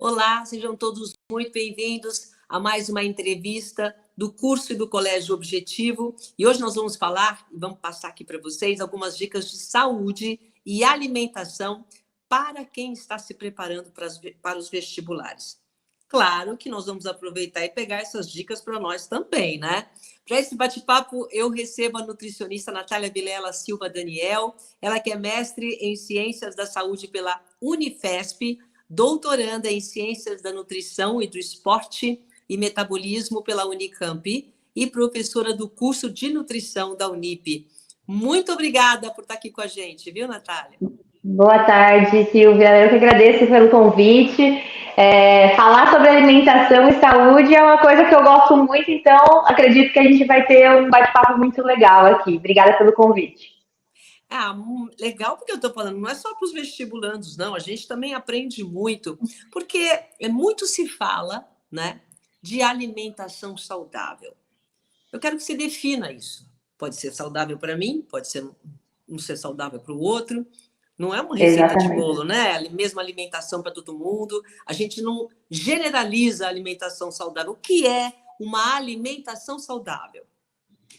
Olá, sejam todos muito bem-vindos a mais uma entrevista do curso e do Colégio Objetivo. E hoje nós vamos falar e vamos passar aqui para vocês algumas dicas de saúde e alimentação para quem está se preparando para os vestibulares. Claro que nós vamos aproveitar e pegar essas dicas para nós também, né? Para esse bate-papo, eu recebo a nutricionista Natália Vilela Silva Daniel, ela que é mestre em Ciências da Saúde pela Unifesp, doutoranda em Ciências da Nutrição e do Esporte e Metabolismo pela Unicamp e professora do curso de Nutrição da Unip. Muito obrigada por estar aqui com a gente, viu, Natália? Boa tarde, Silvia. Eu que agradeço pelo convite. Falar sobre alimentação e saúde é uma coisa que eu gosto muito, então acredito que a gente vai ter um bate-papo muito legal aqui. Obrigada pelo convite. Legal, porque eu estou falando, não é só para os vestibulandos, não. A gente também aprende muito, porque muito se fala, né, de alimentação saudável. Eu quero que você defina isso. Pode ser saudável para mim, pode ser não ser saudável para o outro. Não é uma receita de bolo, né? A mesma alimentação para todo mundo. A gente não generaliza a alimentação saudável. O que é uma alimentação saudável?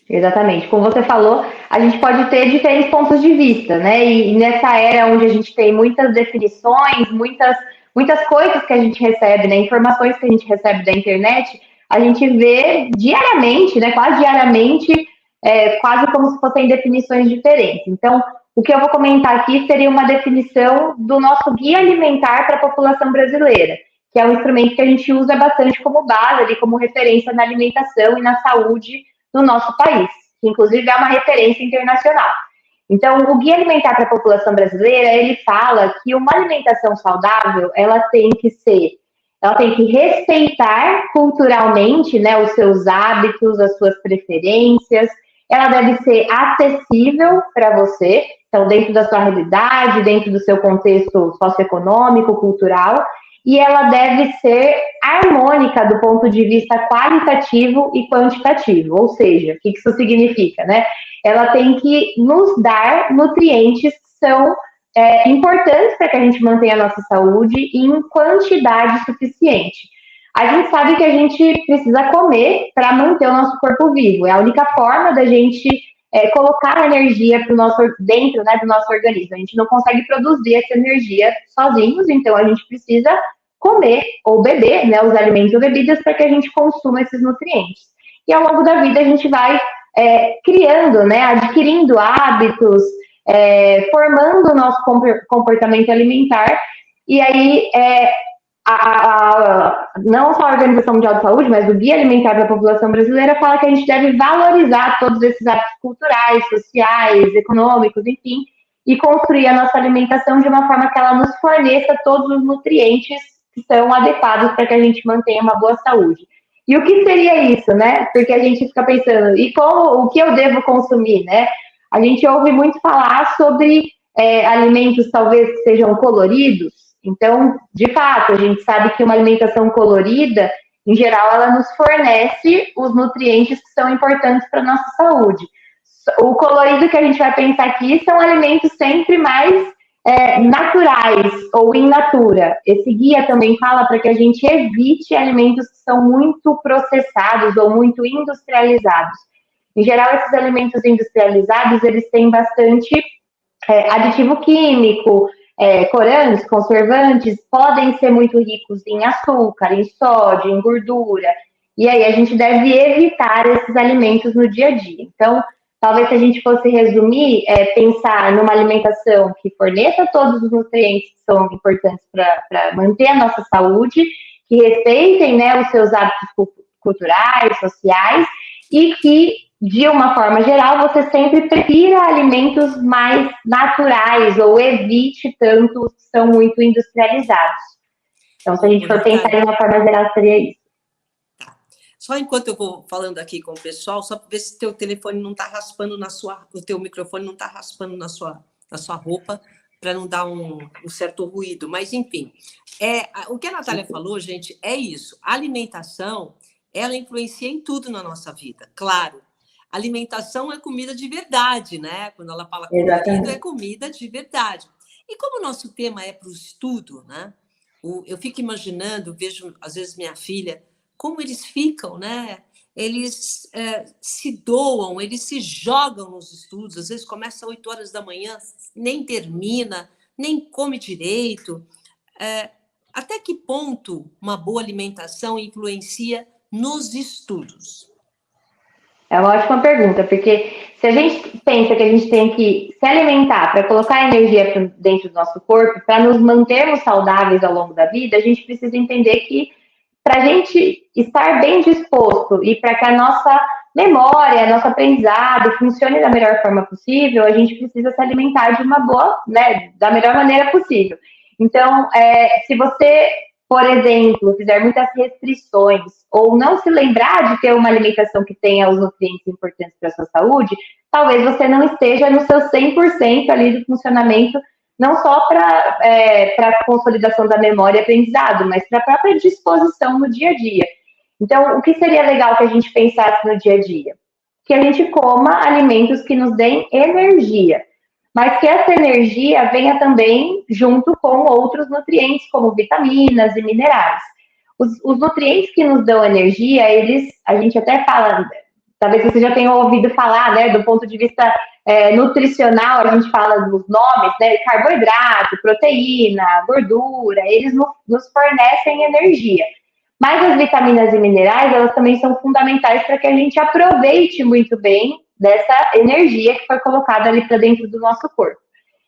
Exatamente. Como você falou, a gente pode ter diferentes pontos de vista, né? E nessa era onde a gente tem muitas definições, muitas coisas que a gente recebe, né? Informações que a gente recebe da internet, a gente vê diariamente, né? Quase diariamente, quase como se fossem definições diferentes. Então, o que eu vou comentar aqui seria uma definição do nosso guia alimentar para a população brasileira, que é um instrumento que a gente usa bastante como base, ali, como referência na alimentação e na saúde no nosso país, que inclusive é uma referência internacional. Então, o Guia Alimentar para a População Brasileira, ele fala que uma alimentação saudável, ela tem que respeitar culturalmente, né, os seus hábitos, as suas preferências, ela deve ser acessível para você, então dentro da sua realidade, dentro do seu contexto socioeconômico, cultural, e ela deve ser harmônica do ponto de vista qualitativo e quantitativo, ou seja, o que isso significa, né? Ela tem que nos dar nutrientes que são importantes para que a gente mantenha a nossa saúde em quantidade suficiente. A gente sabe que a gente precisa comer para manter o nosso corpo vivo, é a única forma da gente colocar energia dentro, né, do nosso organismo. A gente não consegue produzir essa energia sozinhos, então a gente precisa comer ou beber, né, os alimentos ou bebidas para que a gente consuma esses nutrientes. E ao longo da vida a gente vai criando, né, adquirindo hábitos, formando o nosso comportamento alimentar, e aí não só a Organização Mundial de Saúde, mas o Guia Alimentar para a População Brasileira fala que a gente deve valorizar todos esses hábitos culturais, sociais, econômicos, enfim, e construir a nossa alimentação de uma forma que ela nos forneça todos os nutrientes que são adequados para que a gente mantenha uma boa saúde. E o que seria isso, né? Porque a gente fica pensando, o que eu devo consumir, né? A gente ouve muito falar sobre alimentos talvez que sejam coloridos. Então, de fato, a gente sabe que uma alimentação colorida, em geral, ela nos fornece os nutrientes que são importantes para a nossa saúde. O colorido que a gente vai pensar aqui são alimentos sempre mais naturais ou in natura. Esse guia também fala para que a gente evite alimentos que são muito processados ou muito industrializados. Em geral, esses alimentos industrializados, eles têm bastante aditivo químico, corantes, conservantes, podem ser muito ricos em açúcar, em sódio, em gordura. E aí a gente deve evitar esses alimentos no dia a dia. Então, talvez se a gente fosse resumir, pensar numa alimentação que forneça todos os nutrientes que são importantes para manter a nossa saúde, que respeitem, né, os seus hábitos culturais, sociais, e que, de uma forma geral, você sempre prefira alimentos mais naturais ou evite tanto os que são muito industrializados. Então, se a gente for pensar de uma forma geral, seria isso. Só enquanto eu vou falando aqui com o pessoal, só para ver se teu telefone não está raspando o teu microfone não está raspando na sua roupa, para não dar um certo ruído. Mas, enfim, o que a Natália falou, gente, é isso. A alimentação, ela influencia em tudo na nossa vida, claro. Alimentação é comida de verdade, né? Quando ela fala colorido, é comida de verdade. E como o nosso tema é para o estudo, né? Eu fico imaginando, vejo às vezes minha filha, como eles ficam, né? Eles se doam, eles se jogam nos estudos, às vezes começa às 8 horas da manhã, nem termina, nem come direito. Até que ponto uma boa alimentação influencia nos estudos? É uma ótima pergunta, porque se a gente pensa que a gente tem que se alimentar para colocar energia dentro do nosso corpo, para nos mantermos saudáveis ao longo da vida, a gente precisa entender que para a gente estar bem disposto e para que a nossa memória, nosso aprendizado funcione da melhor forma possível, a gente precisa se alimentar de uma boa, né, da melhor maneira possível. Então, se você, por exemplo, fizer muitas restrições ou não se lembrar de ter uma alimentação que tenha os nutrientes importantes para a sua saúde, talvez você não esteja no seu 100% ali do funcionamento, não só para a consolidação da memória e aprendizado, mas para a própria disposição no dia a dia. Então, o que seria legal que a gente pensasse no dia a dia? Que a gente coma alimentos que nos deem energia, mas que essa energia venha também junto com outros nutrientes, como vitaminas e minerais. Os nutrientes que nos dão energia, a gente até fala, talvez você já tenha ouvido falar, né, do ponto de vista nutricional, a gente fala dos nomes, né, carboidrato, proteína, gordura, eles nos fornecem energia. Mas as vitaminas e minerais, elas também são fundamentais para que a gente aproveite muito bem dessa energia que foi colocada ali para dentro do nosso corpo.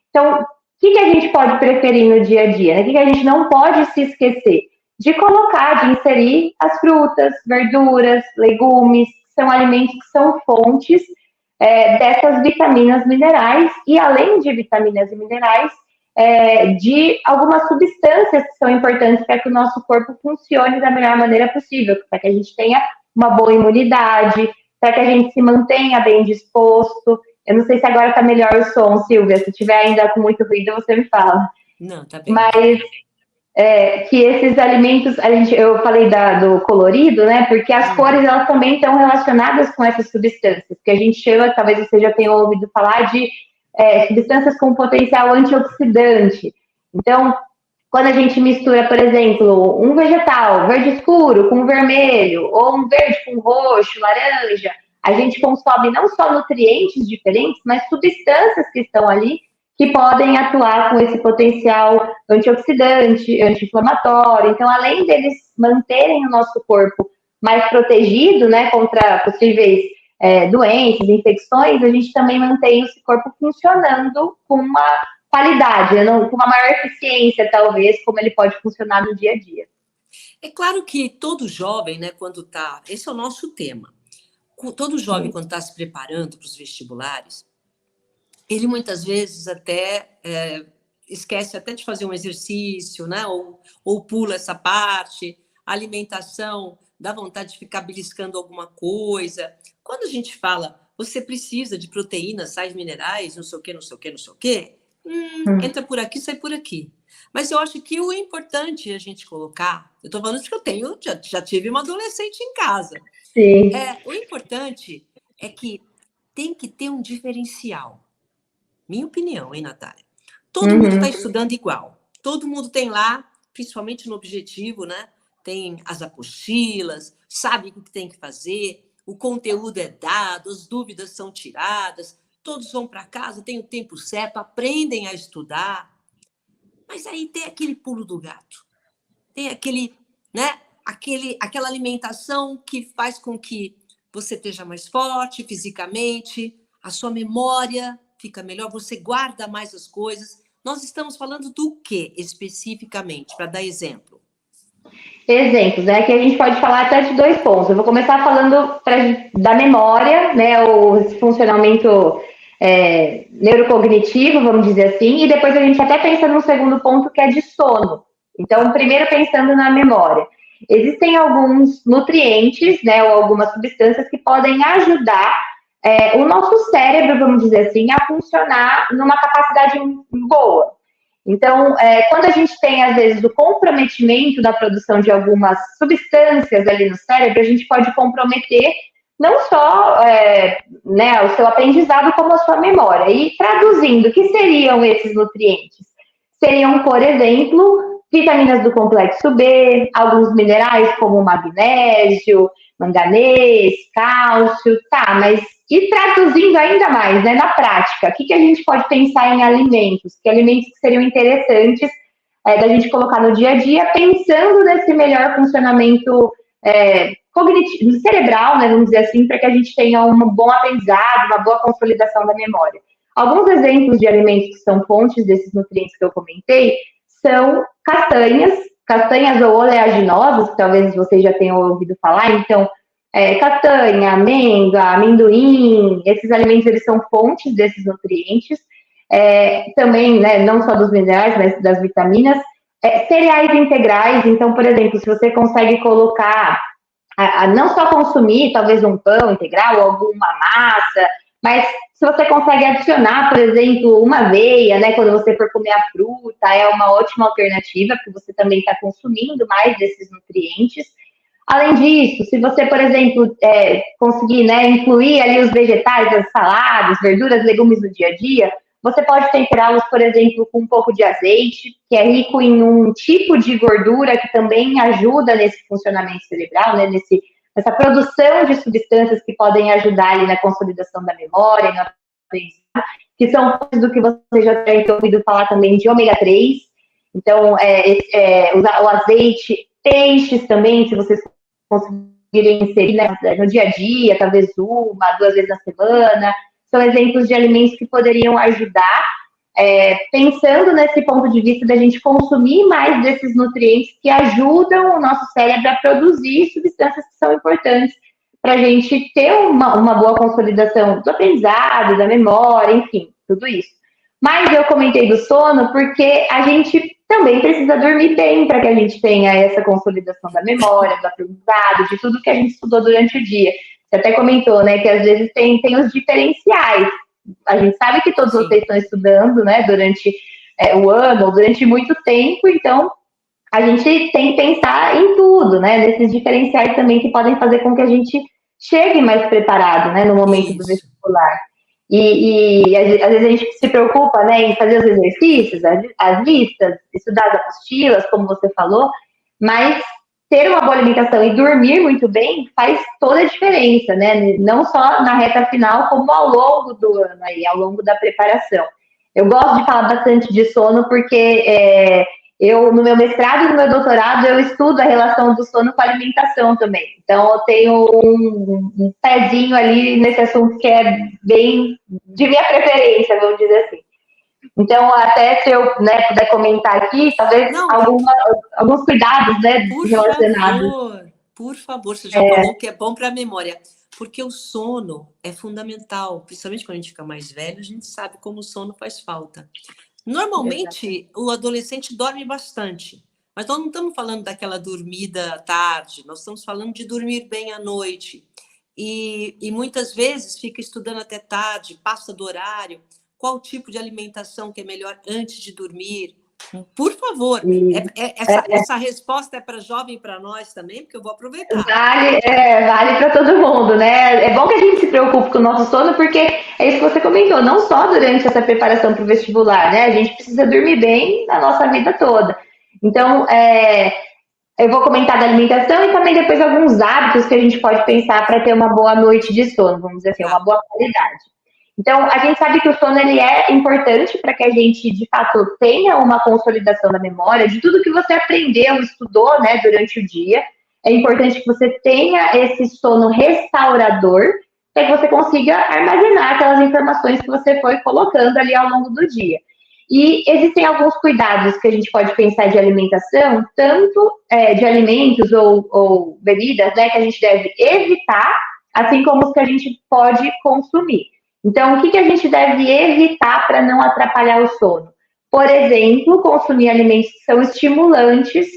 Então, o que a gente pode preferir no dia a dia? Né? O que a gente não pode se esquecer? De colocar, de inserir as frutas, verduras, legumes, que são alimentos que são fontes dessas vitaminas minerais, e além de vitaminas e minerais, de algumas substâncias que são importantes para que o nosso corpo funcione da melhor maneira possível, para que a gente tenha uma boa imunidade, para que a gente se mantenha bem disposto. Eu não sei se agora está melhor o som, Silvia, se tiver ainda com muito ruído, você me fala. Não, tá bem. Mas que esses alimentos, eu falei do colorido, né? Porque as cores, elas também estão relacionadas com essas substâncias, que a gente chama, talvez você já tenha ouvido falar de substâncias com potencial antioxidante. Então, quando a gente mistura, por exemplo, um vegetal verde escuro com vermelho, ou um verde com roxo, laranja, a gente consome não só nutrientes diferentes, mas substâncias que estão ali que podem atuar com esse potencial antioxidante, anti-inflamatório. Então, além deles manterem o nosso corpo mais protegido, né, contra possíveis doenças, infecções, a gente também mantém esse corpo funcionando com uma qualidade, com uma maior eficiência, talvez, como ele pode funcionar no dia a dia. É claro que todo jovem, né, quando está... Esse é o nosso tema. Todo jovem, quando está se preparando para os vestibulares, ele muitas vezes até esquece até de fazer um exercício, né? Ou pula essa parte, a alimentação, dá vontade de ficar beliscando alguma coisa. Quando a gente fala, você precisa de proteínas, sais minerais, não sei o quê, não sei o quê, não sei o quê, entra por aqui, sai por aqui. Mas eu acho que o importante é a gente colocar, eu estou falando que eu já tive uma adolescente em casa. Sim. O importante é que tem que ter um diferencial. Minha opinião, hein, Natália? Todo mundo está estudando igual. Todo mundo tem lá, principalmente no objetivo, né? Tem as apostilas, sabe o que tem que fazer, o conteúdo é dado, as dúvidas são tiradas, todos vão para casa, tem o tempo certo, aprendem a estudar. Mas aí tem aquele pulo do gato. Tem aquele, né? Aquela alimentação que faz com que você esteja mais forte fisicamente, a sua memória fica melhor, você guarda mais as coisas. Nós estamos falando do que especificamente, para dar exemplo? Exemplos, né? Que a gente pode falar até de 2 pontos. Eu vou começar falando da memória, né? O funcionamento neurocognitivo, vamos dizer assim, e depois a gente até pensa num segundo ponto que é de sono. Então, primeiro pensando na memória. Existem alguns nutrientes, né? Ou algumas substâncias que podem ajudar o nosso cérebro, vamos dizer assim, a funcionar numa capacidade boa. Então, quando a gente tem, às vezes, o comprometimento da produção de algumas substâncias ali no cérebro, a gente pode comprometer não só né, o seu aprendizado, como a sua memória. E traduzindo, o que seriam esses nutrientes? Seriam, por exemplo, vitaminas do complexo B, alguns minerais como magnésio, manganês, cálcio, tá, mas e traduzindo ainda mais, né, na prática, o que a gente pode pensar em alimentos? Que alimentos que seriam interessantes da gente colocar no dia a dia, pensando nesse melhor funcionamento cognitivo, cerebral, né, vamos dizer assim, para que a gente tenha um bom aprendizado, uma boa consolidação da memória. Alguns exemplos de alimentos que são fontes desses nutrientes que eu comentei são castanhas ou oleaginosas, que talvez vocês já tenham ouvido falar, então, castanha, amêndoa, amendoim, esses alimentos eles são fontes desses nutrientes, também, né, não só dos minerais, mas das vitaminas, cereais integrais, então, por exemplo, se você consegue colocar, não só consumir, talvez um pão integral, ou alguma massa, mas se você consegue adicionar, por exemplo, uma aveia, né, quando você for comer a fruta, é uma ótima alternativa, porque você também está consumindo mais desses nutrientes. Além disso, se você, por exemplo, conseguir, né, incluir ali os vegetais, as saladas, verduras, legumes no dia a dia, você pode temperá-los, por exemplo, com um pouco de azeite, que é rico em um tipo de gordura que também ajuda nesse funcionamento cerebral, né, nessa produção de substâncias que podem ajudar ali na consolidação da memória, no aprendizado, que são coisas do que você já tem ouvido falar também de ômega 3. Então, o azeite, peixes também, se vocês conseguirem inserir, né, no dia a dia, talvez 1, 2 vezes na semana, são exemplos de alimentos que poderiam ajudar, pensando nesse ponto de vista da gente consumir mais desses nutrientes que ajudam o nosso cérebro a produzir substâncias que são importantes para a gente ter uma boa consolidação do aprendizado, da memória, enfim, tudo isso. Mas eu comentei do sono porque a gente também precisa dormir bem para que a gente tenha essa consolidação da memória, do aprendizado, de tudo que a gente estudou durante o dia. Você até comentou, né, que às vezes tem os diferenciais. A gente sabe que todos vocês estão estudando, né, durante o ano, ou durante muito tempo, então a gente tem que pensar em tudo, né, nesses diferenciais também que podem fazer com que a gente chegue mais preparado, né, no momento do vestibular. E às vezes a gente se preocupa, né, em fazer os exercícios, as listas, estudar as apostilas, como você falou, mas ter uma boa alimentação e dormir muito bem faz toda a diferença, né? Não só na reta final, como ao longo do ano, aí, ao longo da preparação. Eu gosto de falar bastante de sono porque eu, no meu mestrado e no meu doutorado, eu estudo a relação do sono com a alimentação também. Então, eu tenho um pezinho ali nesse assunto que é bem de minha preferência, vamos dizer assim. Então, até se eu, né, puder comentar aqui, talvez alguns cuidados, né, relacionados. Por favor, você já falou que é bom para a memória. Porque o sono é fundamental, principalmente quando a gente fica mais velho, a gente sabe como o sono faz falta. Normalmente, o adolescente dorme bastante, mas nós não estamos falando daquela dormida à tarde, nós estamos falando de dormir bem à noite. E muitas vezes fica estudando até tarde, passa do horário. Qual tipo de alimentação que é melhor antes de dormir? Por favor, essa resposta é para jovem e para nós também, porque eu vou aproveitar. Vale para todo mundo, né? É bom que a gente se preocupe com o nosso sono, porque é isso que você comentou, não só durante essa preparação para o vestibular, né? A gente precisa dormir bem na nossa vida toda. Então, eu vou comentar da alimentação e também depois alguns hábitos que a gente pode pensar para ter uma boa noite de sono, vamos dizer assim, uma boa qualidade. Então, a gente sabe que o sono ele é importante para que a gente, de fato, tenha uma consolidação da memória, de tudo que você aprendeu, estudou, né, durante o dia. É importante que você tenha esse sono restaurador, para que você consiga armazenar aquelas informações que você foi colocando ali ao longo do dia. E existem alguns cuidados que a gente pode pensar de alimentação, tanto de alimentos ou bebidas, né, que a gente deve evitar, assim como os que a gente pode consumir. Então, o que a gente deve evitar para não atrapalhar o sono? Por exemplo, consumir alimentos que são estimulantes,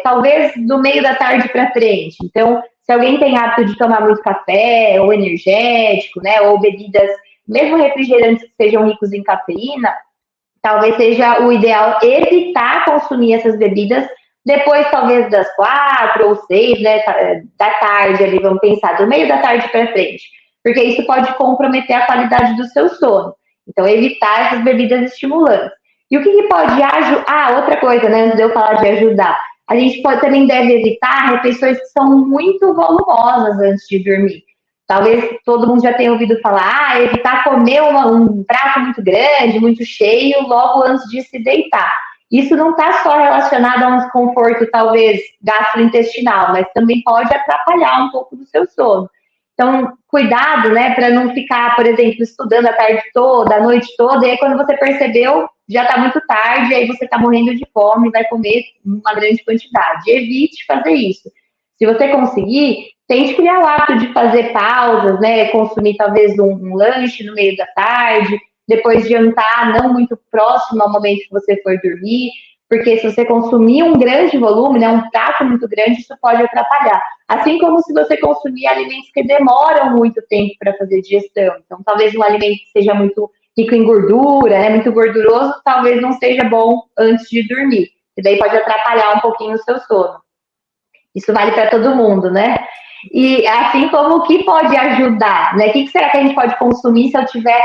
talvez do meio da tarde para frente. Então, se alguém tem hábito de tomar muito café, ou energético, né, ou bebidas, mesmo refrigerantes que sejam ricos em cafeína, talvez seja o ideal evitar consumir essas bebidas depois, talvez, das 4 ou 6, né, da tarde, ali, vamos pensar, do meio da tarde para frente. Porque isso pode comprometer a qualidade do seu sono. Então, evitar essas bebidas estimulantes. E o que pode ajudar? Ah, outra coisa, né? Antes de eu falar de ajudar. A gente também deve evitar refeições que são muito volumosas antes de dormir. Talvez todo mundo já tenha ouvido falar, evitar comer um prato muito grande, muito cheio, logo antes de se deitar. Isso não está só relacionado a um desconforto, talvez, gastrointestinal, mas também pode atrapalhar um pouco do seu sono. Então, cuidado, né, para não ficar, por exemplo, estudando a tarde toda, a noite toda, e aí quando você percebeu, já está muito tarde, e aí você está morrendo de fome e vai comer uma grande quantidade. Evite fazer isso. Se você conseguir, tente criar o hábito de fazer pausas, né, consumir talvez um lanche no meio da tarde, depois jantar não muito próximo ao momento que você for dormir, porque se você consumir um grande volume, né, um prato muito grande, isso pode atrapalhar. Assim como se você consumir alimentos que demoram muito tempo para fazer digestão. Então, talvez um alimento que seja muito rico em gordura, né, muito gorduroso, talvez não seja bom antes de dormir. E daí pode atrapalhar um pouquinho o seu sono. Isso vale para todo mundo, né? E assim como o que pode ajudar, né? O que será que a gente pode consumir se eu tiver...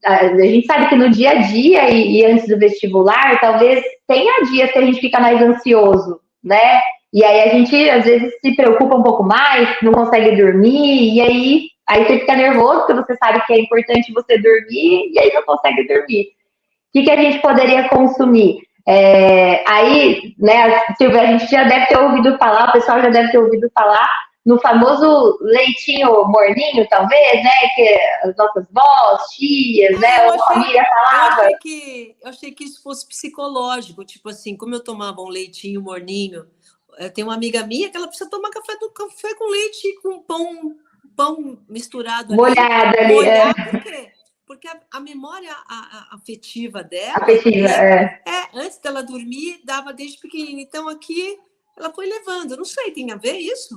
a gente sabe que no dia a dia e antes do vestibular, talvez tenha dias que a gente fica mais ansioso, né? E aí a gente, às vezes, se preocupa um pouco mais, não consegue dormir, e aí você fica nervoso, porque você sabe que é importante você dormir, e aí não consegue dormir. O que a gente poderia consumir? Aí, né, Silvia, a gente já deve ter ouvido falar, o pessoal já deve ter ouvido falar no famoso leitinho morninho, talvez, né, que as nossas vós, tias, né, ou família falava. Eu achei que isso fosse psicológico, tipo assim, como eu tomava um leitinho morninho, tem uma amiga minha que ela precisa tomar café com leite com pão misturado ali. Molhado ali. Molhado, por quê? Porque a memória afetiva dela, antes dela dormir, dava desde pequenininha. Então, aqui, ela foi levando. Não sei, tem a ver isso?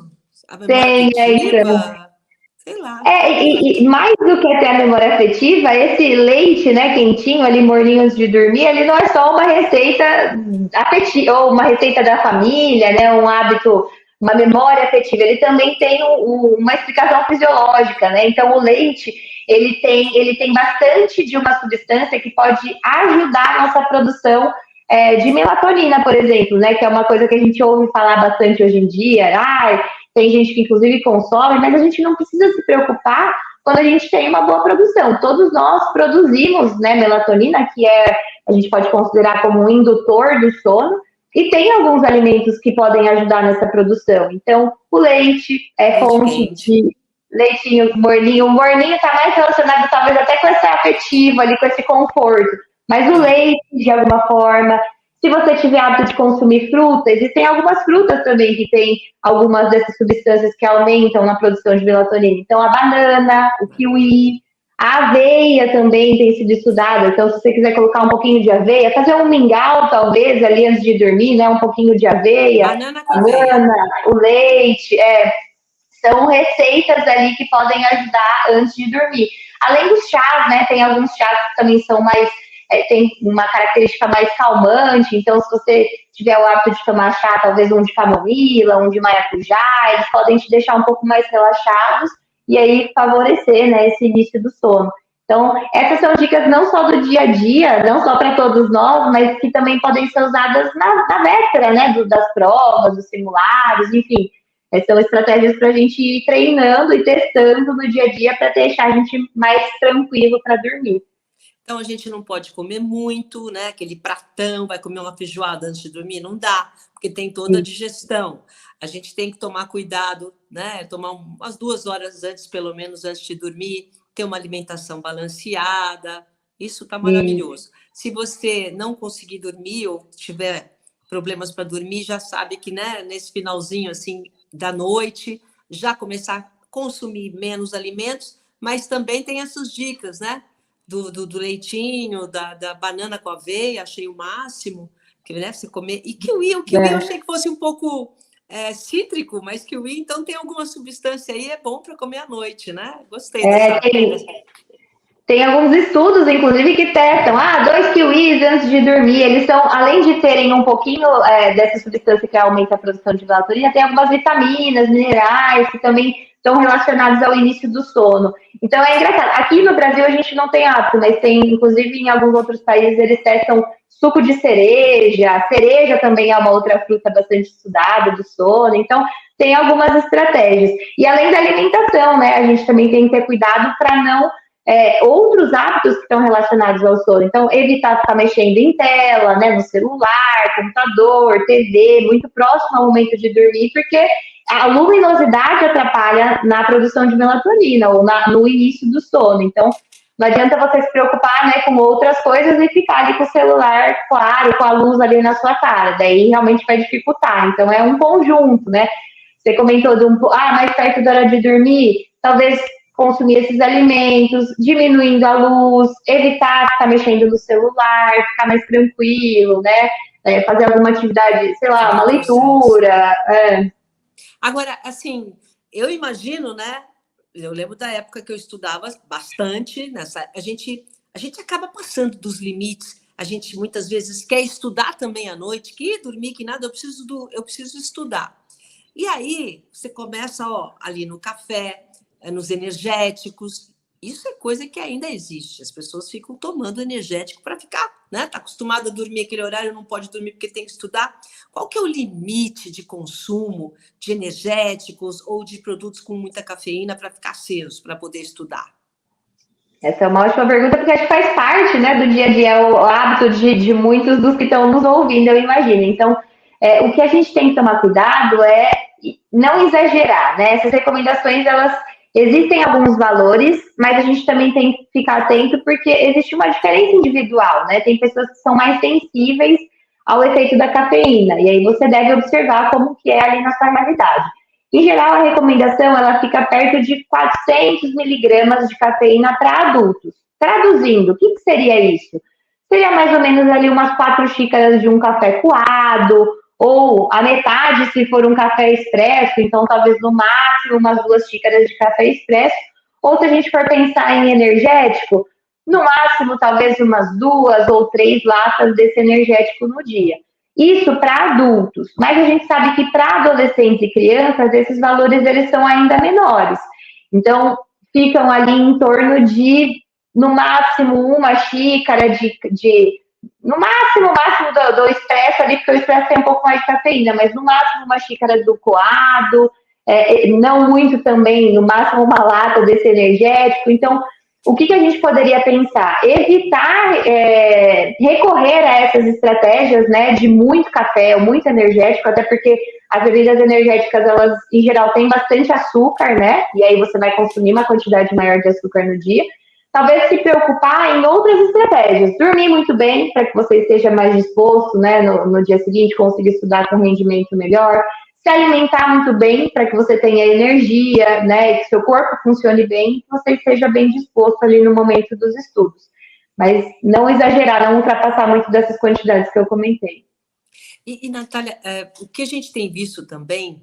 A memória afetiva? Sei lá. E mais do que ter a memória afetiva, esse leite, né, quentinho ali, morninho antes de dormir, ele não é só uma receita afetiva, ou uma receita da família, né, um hábito, uma memória afetiva. Ele também tem uma explicação fisiológica, né? Então, o leite, ele tem bastante de uma substância que pode ajudar a nossa produção de melatonina, por exemplo, né? Que é uma coisa que a gente ouve falar bastante hoje em dia. Tem gente que, inclusive, consome, mas a gente não precisa se preocupar quando a gente tem uma boa produção. Todos nós produzimos, né, melatonina, que a gente pode considerar como um indutor do sono, e tem alguns alimentos que podem ajudar nessa produção. Então, o leite é fonte de leitinho morninho. O morninho está mais relacionado, talvez, até com esse afetivo ali, com esse conforto. Mas o leite, de alguma forma, se você tiver hábito de consumir fruta, existem algumas frutas também que têm algumas dessas substâncias que aumentam na produção de melatonina. Então, a banana, o kiwi, a aveia também tem sido estudada. Então, se você quiser colocar um pouquinho de aveia, fazer um mingau, talvez, ali antes de dormir, né? Um pouquinho de aveia, banana, o leite, são receitas ali que podem ajudar antes de dormir. Além dos chás, né? Tem alguns chás que também são mais... tem uma característica mais calmante, então se você tiver o hábito de tomar chá, talvez um de camomila, um de maracujá, eles podem te deixar um pouco mais relaxados e aí favorecer, né, esse início do sono. Então, essas são dicas não só do dia a dia, não só para todos nós, mas que também podem ser usadas na véspera, né, das provas, dos simulados, enfim. São estratégias para a gente ir treinando e testando no dia a dia para deixar a gente mais tranquilo para dormir. Então, a gente não pode comer muito, né? Aquele pratão, vai comer uma feijoada antes de dormir? Não dá, porque tem toda a digestão. A gente tem que tomar cuidado, né? Tomar umas 2 horas antes, pelo menos, antes de dormir, ter uma alimentação balanceada. Isso tá maravilhoso. Se você não conseguir dormir ou tiver problemas para dormir, já sabe que, né, nesse finalzinho, assim, da noite, já começar a consumir menos alimentos, mas também tem essas dicas, né? Do leitinho, da banana com aveia, achei o máximo, que né, você comer. E kiwi, o kiwi eu achei que fosse um pouco cítrico, mas kiwi, então tem alguma substância aí, é bom para comer à noite, né? Gostei dessa. Tem alguns estudos, inclusive, que testam 2 kiwis antes de dormir. Eles são, além de terem um pouquinho dessa substância que aumenta a produção de melatonina, tem algumas vitaminas, minerais, que também estão relacionados ao início do sono. Então é engraçado. Aqui no Brasil a gente não tem hábito, mas tem, inclusive em alguns outros países, eles testam suco de cereja. Cereja também é uma outra fruta bastante estudada do sono. Então tem algumas estratégias. E além da alimentação, né? A gente também tem que ter cuidado para não outros hábitos que estão relacionados ao sono. Então, evitar ficar mexendo em tela, né, no celular, computador, TV, muito próximo ao momento de dormir, porque a luminosidade atrapalha na produção de melatonina ou no início do sono. Então, não adianta você se preocupar, né, com outras coisas e ficar ali com o celular claro, com a luz ali na sua cara. Daí realmente vai dificultar. Então, é um conjunto, né? Você comentou mais perto da hora de dormir, talvez consumir esses alimentos, diminuindo a luz, evitar ficar mexendo no celular, ficar mais tranquilo, né? Fazer alguma atividade, sei lá, uma leitura. Agora, assim, eu imagino, né? Eu lembro da época que eu estudava bastante, a gente acaba passando dos limites. A gente muitas vezes quer estudar também à noite, que dormir, que nada, eu preciso estudar. E aí você começa, ali no café, nos energéticos. Isso é coisa que ainda existe. As pessoas ficam tomando energético para ficar, né? Tá acostumado a dormir aquele horário, não pode dormir porque tem que estudar. Qual que é o limite de consumo de energéticos ou de produtos com muita cafeína para ficar acesos, para poder estudar? Essa é uma ótima pergunta, porque acho que faz parte, né, do dia a dia, o hábito de muitos dos que estão nos ouvindo, eu imagino. Então, o que a gente tem que tomar cuidado é não exagerar, né? Essas recomendações, elas existem alguns valores, mas a gente também tem que ficar atento porque existe uma diferença individual, né? Tem pessoas que são mais sensíveis ao efeito da cafeína, e aí você deve observar como que é ali na sua realidade. Em geral, a recomendação, ela fica perto de 400 miligramas de cafeína para adultos. Traduzindo, o que seria isso? Seria mais ou menos ali umas 4 xícaras de um café coado, ou a metade se for um café expresso, então talvez no máximo umas 2 xícaras de café expresso, ou se a gente for pensar em energético, no máximo talvez umas 2 ou 3 latas desse energético no dia. Isso para adultos, mas a gente sabe que para adolescentes e crianças esses valores eles são ainda menores. Então ficam ali em torno de no máximo uma xícara no máximo do expresso ali, porque o expresso tem um pouco mais de cafeína, mas no máximo uma xícara do coado, não muito também, no máximo uma lata desse energético. Então, o que a gente poderia pensar? Evitar recorrer a essas estratégias, né, de muito café ou muito energético, até porque as bebidas energéticas, elas, em geral, têm bastante açúcar, né, e aí você vai consumir uma quantidade maior de açúcar no dia. Talvez se preocupar em outras estratégias. Dormir muito bem, para que você esteja mais disposto, né, no dia seguinte, conseguir estudar com rendimento melhor. Se alimentar muito bem, para que você tenha energia, né, que seu corpo funcione bem, que você esteja bem disposto ali no momento dos estudos. Mas não exagerar, não ultrapassar muito dessas quantidades que eu comentei. E Natália, o que a gente tem visto também,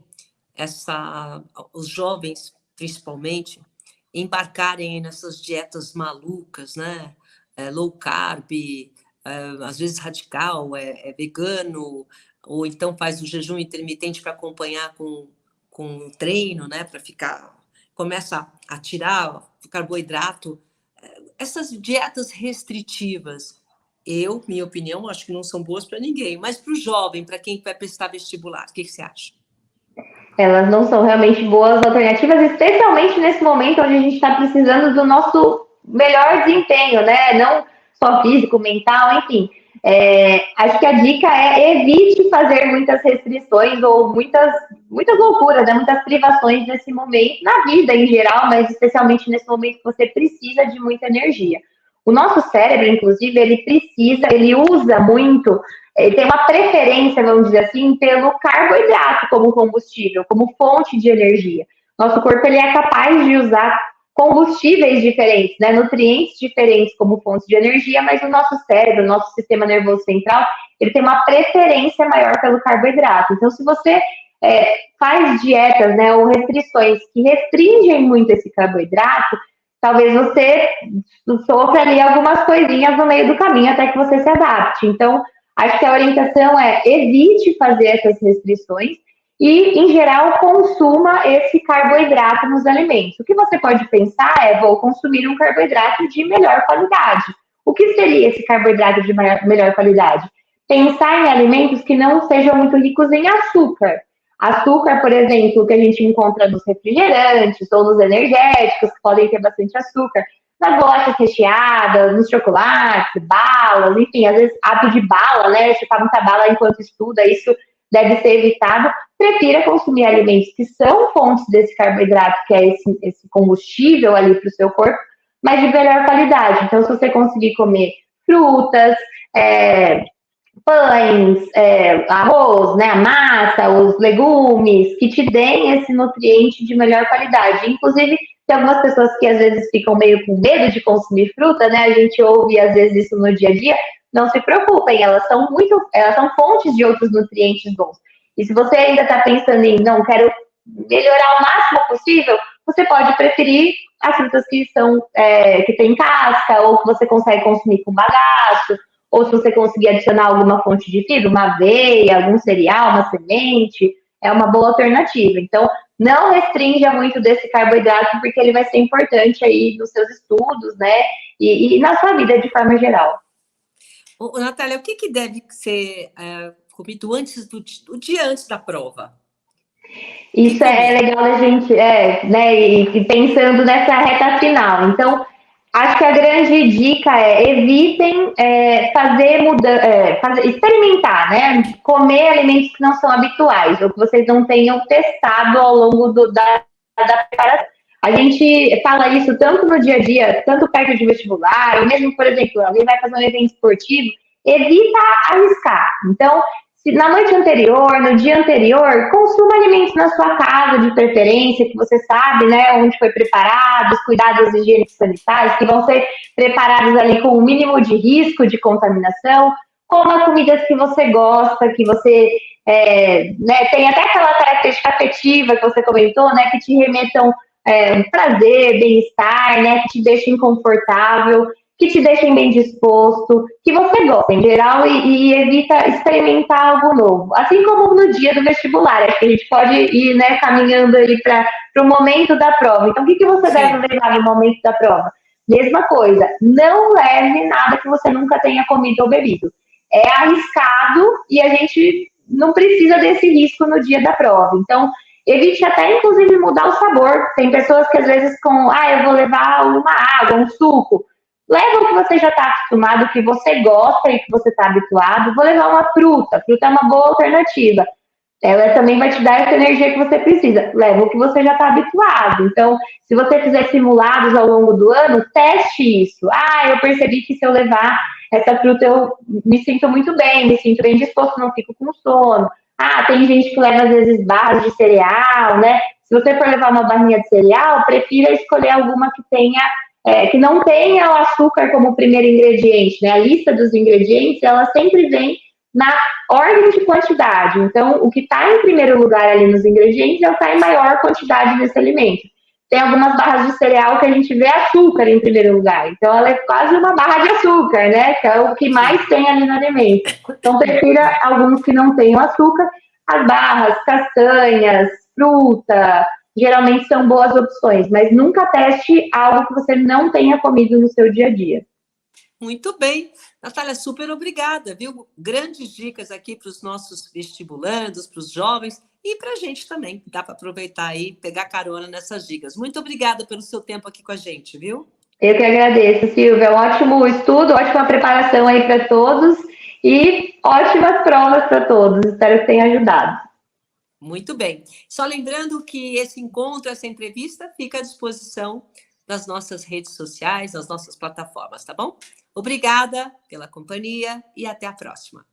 os jovens, principalmente, embarcarem nessas dietas malucas, né? Low carb, às vezes radical, vegano, ou então faz o jejum intermitente para acompanhar com o treino, né? Para começa a tirar o carboidrato. Essas dietas restritivas, minha opinião, acho que não são boas para ninguém, mas para o jovem, para quem vai prestar vestibular, o que você acha? Elas não são realmente boas alternativas, especialmente nesse momento onde a gente está precisando do nosso melhor desempenho, né? Não só físico, mental, enfim. Acho que a dica é evite fazer muitas restrições ou muitas loucuras, né? Muitas privações nesse momento, na vida em geral, mas especialmente nesse momento que você precisa de muita energia. O nosso cérebro, inclusive, ele usa muito, ele tem uma preferência, vamos dizer assim, pelo carboidrato como combustível, como fonte de energia. Nosso corpo ele é capaz de usar combustíveis diferentes, né, nutrientes diferentes como fonte de energia, mas o nosso cérebro, o nosso sistema nervoso central, ele tem uma preferência maior pelo carboidrato. Então, se você faz dietas, né, ou restrições que restringem muito esse carboidrato, talvez você sofra ali algumas coisinhas no meio do caminho até que você se adapte. Então, acho que a orientação é evite fazer essas restrições e, em geral, consuma esse carboidrato nos alimentos. O que você pode pensar é, vou consumir um carboidrato de melhor qualidade. O que seria esse carboidrato de melhor qualidade? Pensar em alimentos que não sejam muito ricos em açúcar. Açúcar, por exemplo, que a gente encontra nos refrigerantes ou nos energéticos, que podem ter bastante açúcar, nas bolachas recheadas, nos chocolates, balas, enfim, às vezes hábito de bala, né? Chupar muita bala enquanto estuda, isso deve ser evitado. Prefira consumir alimentos que são fontes desse carboidrato, que é esse combustível ali para o seu corpo, mas de melhor qualidade. Então, se você conseguir comer frutas, pães, arroz, né, a massa, os legumes, que te deem esse nutriente de melhor qualidade. Inclusive, tem algumas pessoas que às vezes ficam meio com medo de consumir fruta, né? A gente ouve às vezes isso no dia a dia. Não se preocupem, elas são fontes de outros nutrientes bons. E se você ainda está pensando em não quero melhorar o máximo possível, você pode preferir as frutas que têm casca ou que você consegue consumir com bagaço, ou se você conseguir adicionar alguma fonte de fibra, uma aveia, algum cereal, uma semente, é uma boa alternativa. Então, não restrinja muito desse carboidrato, porque ele vai ser importante aí nos seus estudos, né? E na sua vida de forma geral. Natália, o que deve ser comido o dia antes da prova? Isso é legal a gente, né? E pensando nessa reta final. Então, acho que a grande dica é evitem experimentar, né? Comer alimentos que não são habituais ou que vocês não tenham testado ao longo da preparação. A gente fala isso tanto no dia a dia, tanto perto de vestibular, ou mesmo, por exemplo, alguém vai fazer um evento esportivo, evita arriscar. Então, se na noite anterior, no dia anterior, consuma alimentos na sua casa, de preferência, que você sabe, né, onde foi preparado, os cuidados higiênicos sanitários, que vão ser preparados ali com o mínimo de risco de contaminação. Coma comidas que você gosta, que você né, tem até aquela característica afetiva que você comentou, né, que te remetam prazer, bem-estar, né, que te deixem confortável, que te deixem bem disposto, que você gosta em geral e evita experimentar algo novo. Assim como no dia do vestibular, acho que a gente pode ir, né, caminhando ali para o momento da prova. Então, o que você deve levar no momento da prova? Mesma coisa, não leve nada que você nunca tenha comido ou bebido. É arriscado e a gente não precisa desse risco no dia da prova. Então, evite até, inclusive, mudar o sabor. Tem pessoas que, às vezes, eu vou levar uma água, um suco. Leva o que você já está acostumado, o que você gosta e que você está habituado. Vou levar uma fruta. A fruta é uma boa alternativa. Ela também vai te dar essa energia que você precisa. Leva o que você já está habituado. Então, se você fizer simulados ao longo do ano, teste isso. Eu percebi que se eu levar essa fruta, eu me sinto muito bem, me sinto bem disposto, não fico com sono. Tem gente que leva, às vezes, barras de cereal, né? Se você for levar uma barrinha de cereal, prefira escolher alguma que não tenha o açúcar como primeiro ingrediente, né? A lista dos ingredientes, ela sempre vem na ordem de quantidade. Então, o que está em primeiro lugar ali nos ingredientes é o que está em maior quantidade nesse alimento. Tem algumas barras de cereal que a gente vê açúcar em primeiro lugar. Então, ela é quase uma barra de açúcar, né? Que é o que mais tem ali no alimento. Então, prefira alguns que não tenham açúcar. As barras, castanhas, fruta, geralmente são boas opções, mas nunca teste algo que você não tenha comido no seu dia a dia. Muito bem. Natália, super obrigada, viu? Grandes dicas aqui para os nossos vestibulandos, para os jovens e para a gente também. Dá para aproveitar aí, pegar carona nessas dicas. Muito obrigada pelo seu tempo aqui com a gente, viu? Eu que agradeço, Silvia. Um ótimo estudo, ótima preparação aí para todos e ótimas provas para todos. Espero que tenha ajudado. Muito bem. Só lembrando que esse encontro, essa entrevista, fica à disposição nas nossas redes sociais, nas nossas plataformas, tá bom? Obrigada pela companhia e até a próxima.